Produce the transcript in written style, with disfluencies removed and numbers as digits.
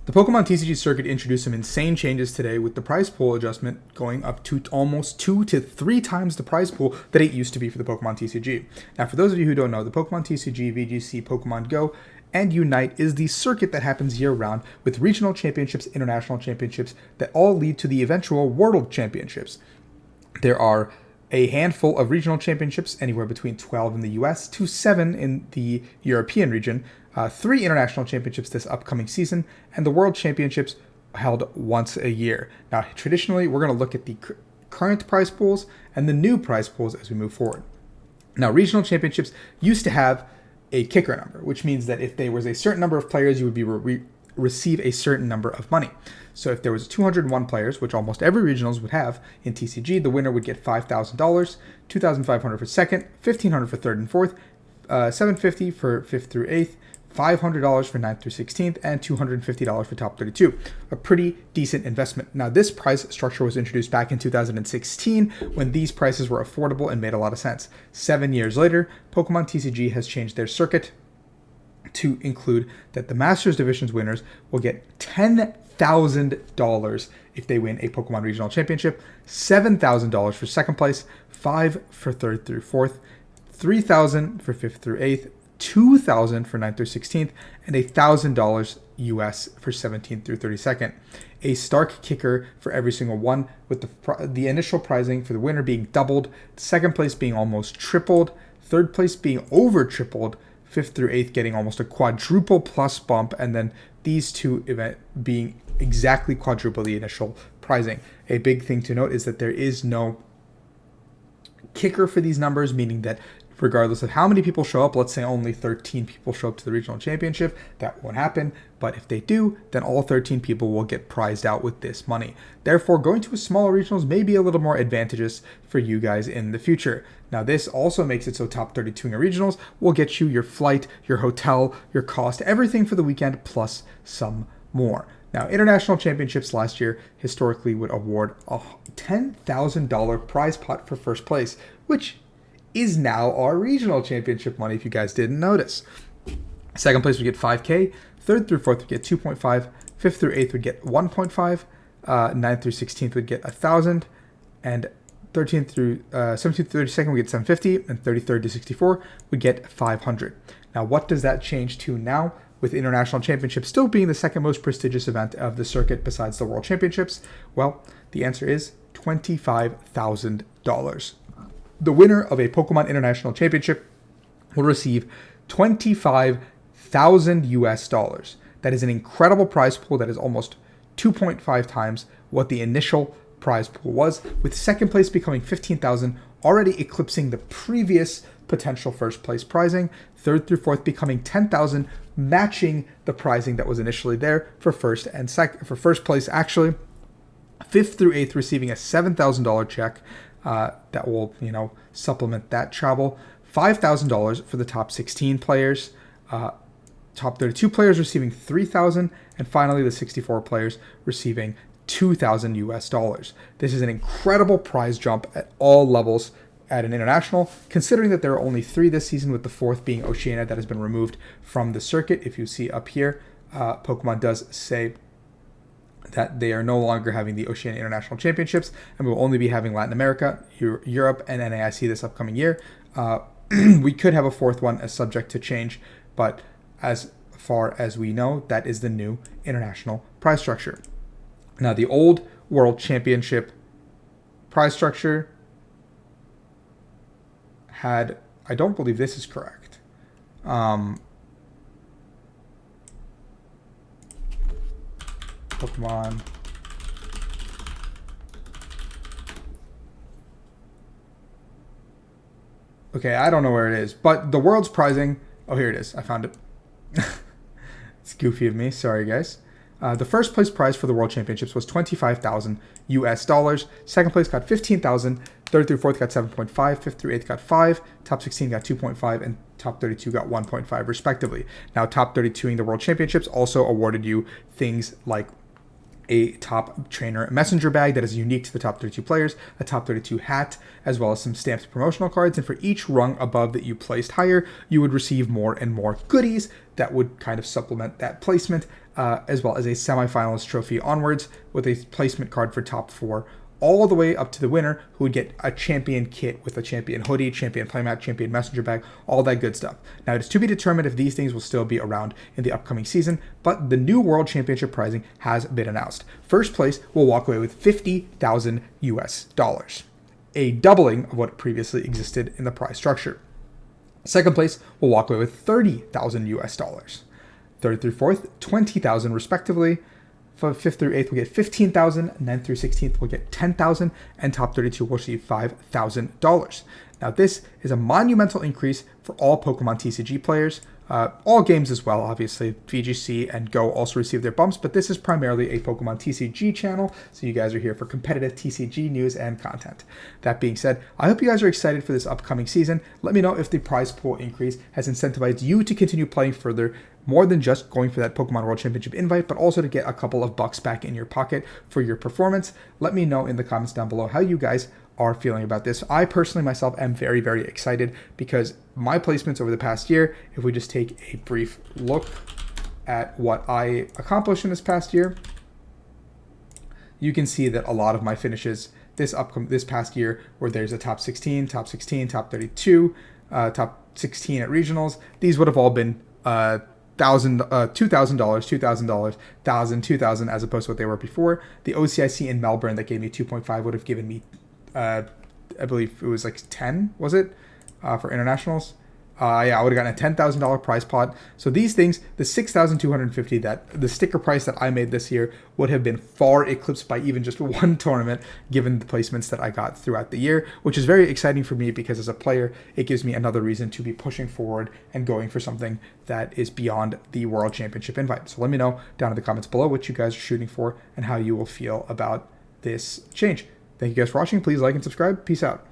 The Pokemon TCG circuit introduced some insane changes today, with the prize pool adjustment going up to almost 2 to 3 times the prize pool that it used to be for the Pokemon TCG. Now, for those of you who don't know, the Pokemon TCG, VGC, Pokemon Go, and Unite is the circuit that happens year-round, with regional championships, international championships that all lead to the eventual World Championships. There are a handful of regional championships, anywhere between 12 in the US to 7 in the European region, 3 international championships this upcoming season, and the World Championships held once a year. Now, traditionally, we're going to look at the current prize pools and the new prize pools as we move forward. Now, regional championships used to have a kicker number, which means that if there was a certain number of players, you would be receive a certain number of money. So if there was 201 players, which almost every regionals would have in TCG, the winner would get $5,000, $2,500 for second, $1,500 for third and fourth, $750 for fifth through eighth, $500 for 9th through 16th, and $250 for top 32. A pretty decent investment. Now, this prize structure was introduced back in 2016 when these prices were affordable and made a lot of sense. 7 years later, Pokemon TCG has changed their circuit to include that the Masters Division's winners will get $10,000 if they win a Pokemon Regional Championship, $7,000 for second place, $5,000 for third through fourth, $3,000 for fifth through eighth, $2,000 for 9th through 16th, and $1,000 US for 17th through 32nd. A Stark kicker for every single one, with the initial prizing for the winner being doubled, second place being almost tripled, third place being over tripled, 5th through 8th getting almost a quadruple plus bump, and then these two events being exactly quadruple the initial prizing. A big thing to note is that there is no kicker for these numbers, meaning that regardless of how many people show up, let's say only 13 people show up to the regional championship, that won't happen. But if they do, then all 13 people will get prized out with this money. Therefore, going to a smaller regionals may be a little more advantageous for you guys in the future. Now, this also makes it so top 32 in your regionals will get you your flight, your hotel, your cost, everything for the weekend, plus some more. Now, international championships last year historically would award a $10,000 prize pot for first place, which is now our regional championship money, if you guys didn't notice. Second place would get $5,000, third through fourth would get $2.5, fifth through eighth would get $1.5, 9th through 16th would get $1,000, and 13th through 17th through 32nd would get $750, and 33rd to 64 would get $500. Now, what does that change to now, with international championships still being the second most prestigious event of the circuit besides the World Championships? Well, the answer is $25,000. The winner of a Pokemon International Championship will receive $25,000 US. That is an incredible prize pool that is almost 2.5 times what the initial prize pool was, with second place becoming $15,000, already eclipsing the previous potential first place prizing, third through fourth becoming $10,000, matching the prizing that was initially there for first and second, for first place actually. Fifth through eighth receiving a $7,000 check. That will, supplement that travel. $5,000 for the top 16 players. Top 32 players receiving $3,000, and finally the 64 players receiving $2,000 US. This is an incredible prize jump at all levels at an international, considering that there are only 3 this season, with the 4th being Oceania that has been removed from the circuit. If you see up here, Pokemon does say that they are no longer having the Oceania International Championships, and we will only be having Latin America, Europe, and NAIC this upcoming year. We could have a 4th one as subject to change, but as far as we know, that is the new international prize structure. Now, the old World Championship prize structure had, I don't believe this is correct. Pokemon. Okay, I don't know where it is, but the world's prizing. Oh, here it is. I found it. It's goofy of me. Sorry, guys. The first place prize for the World Championships was $25,000 US. Second place got $15,000. Third through fourth got 7.5. Fifth through eighth got 5. Top 16 got 2.5, and top 32 got 1.5 respectively. Now, top 32 in the World Championships also awarded you things like a top trainer messenger bag that is unique to the top 32 players, a top 32 hat, as well as some stamped promotional cards. And for each rung above that you placed higher, you would receive more and more goodies that would kind of supplement that placement. as well as a semifinalist trophy onwards with a placement card for top 4, all the way up to the winner, who would get a champion kit with a champion hoodie, champion playmat, champion messenger bag, all that good stuff. Now, it is to be determined if these things will still be around in the upcoming season, but the new World Championship pricing has been announced. First place will walk away with $50,000, a doubling of what previously existed in the prize structure. Second place will walk away with $30,000. Third through fourth, $20,000 respectively. Fifth through eighth will get $15,000, ninth through 16th will get $10,000, and top 32 will receive $5,000. Now, this is a monumental increase for all Pokemon TCG players. All games as well, obviously. VGC and Go also receive their bumps, but this is primarily a Pokemon TCG channel, so you guys are here for competitive TCG news and content. That being said, I hope you guys are excited for this upcoming season. Let me know if the prize pool increase has incentivized you to continue playing further, more than just going for that Pokemon World Championship invite, but also to get a couple of bucks back in your pocket for your performance. Let me know in the comments down below how you guys are feeling about this. I personally myself am very, very excited because my placements over the past year, if we just take a brief look at what I accomplished in this past year, you can see that a lot of my finishes this past year, where there's a top 16, top 16, top 32, top 16 at regionals, these would have all been $2,000, $2,000, $2,000, as opposed to what they were before. The OCIC in Melbourne that gave me 2.5 would have given me, I believe it was like 10, was it, for internationals? Yeah, I would have gotten a $10,000 prize pot. So these things, the $6,250, that the sticker price that I made this year would have been far eclipsed by even just one tournament, given the placements that I got throughout the year, which is very exciting for me because as a player, it gives me another reason to be pushing forward and going for something that is beyond the World Championship invite. So let me know down in the comments below what you guys are shooting for and how you will feel about this change. Thank you guys for watching. Please like and subscribe. Peace out.